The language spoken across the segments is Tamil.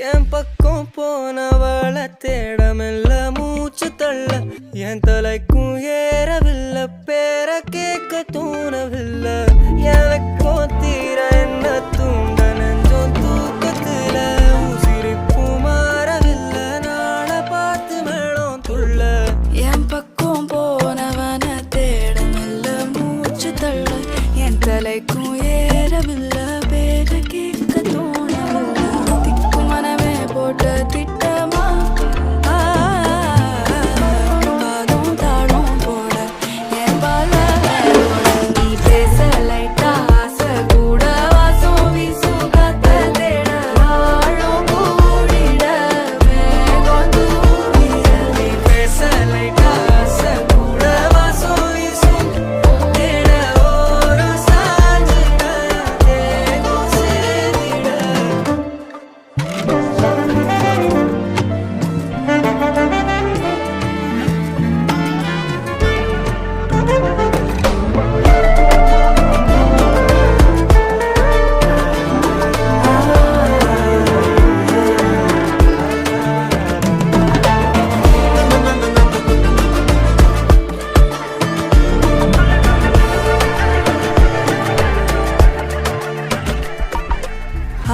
என் பக்கம் போனவள தேடமில்ல மூச்சு தள்ள என் தலைக்கும் ஏறவில்லை பேர கேட்க தூணவில்லை எனக்கும் தீர என்ன தூண்ட நெஞ்சோம் தூக்கத்துல உசிரிப்பு மாறவில்லை நாளை பார்த்து மேளம் துள்ள என் பக்கம் போனவன தேடமில்ல மூச்சு தள்ள என் தலைக்கும் ஏறவில்லை பேர கேட்க தோணவில்லை திக்கு மனமே போட்ட திட்டமா பாதம் தாளம் போட என் பால நீ பேச லைட்டா ஆசை கூட வாசம் வீசும் காத்த தேட ஆழம் கூடிட மேகம் தூவிட நீ பேச லைட்டா ஆசை கூட வாசம் வீசும் தேட ஓரம் சாஞ்சிட தேகம் சேரிட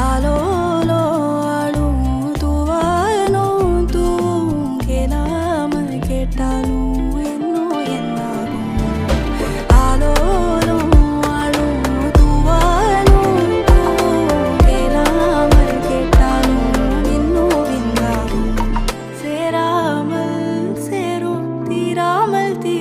ஆலோலோ ஆளும் தூவாலும் தூவும் கேளாமல் கேட்டாலும் என்னோ என்னாகும் ஆலோலோ ஆளும் தூவாலும் தூவும் கேளாமல் கேட்டாலும் என்னோ என்னாகும் சேராமல் சேரும் தீராமல் தீ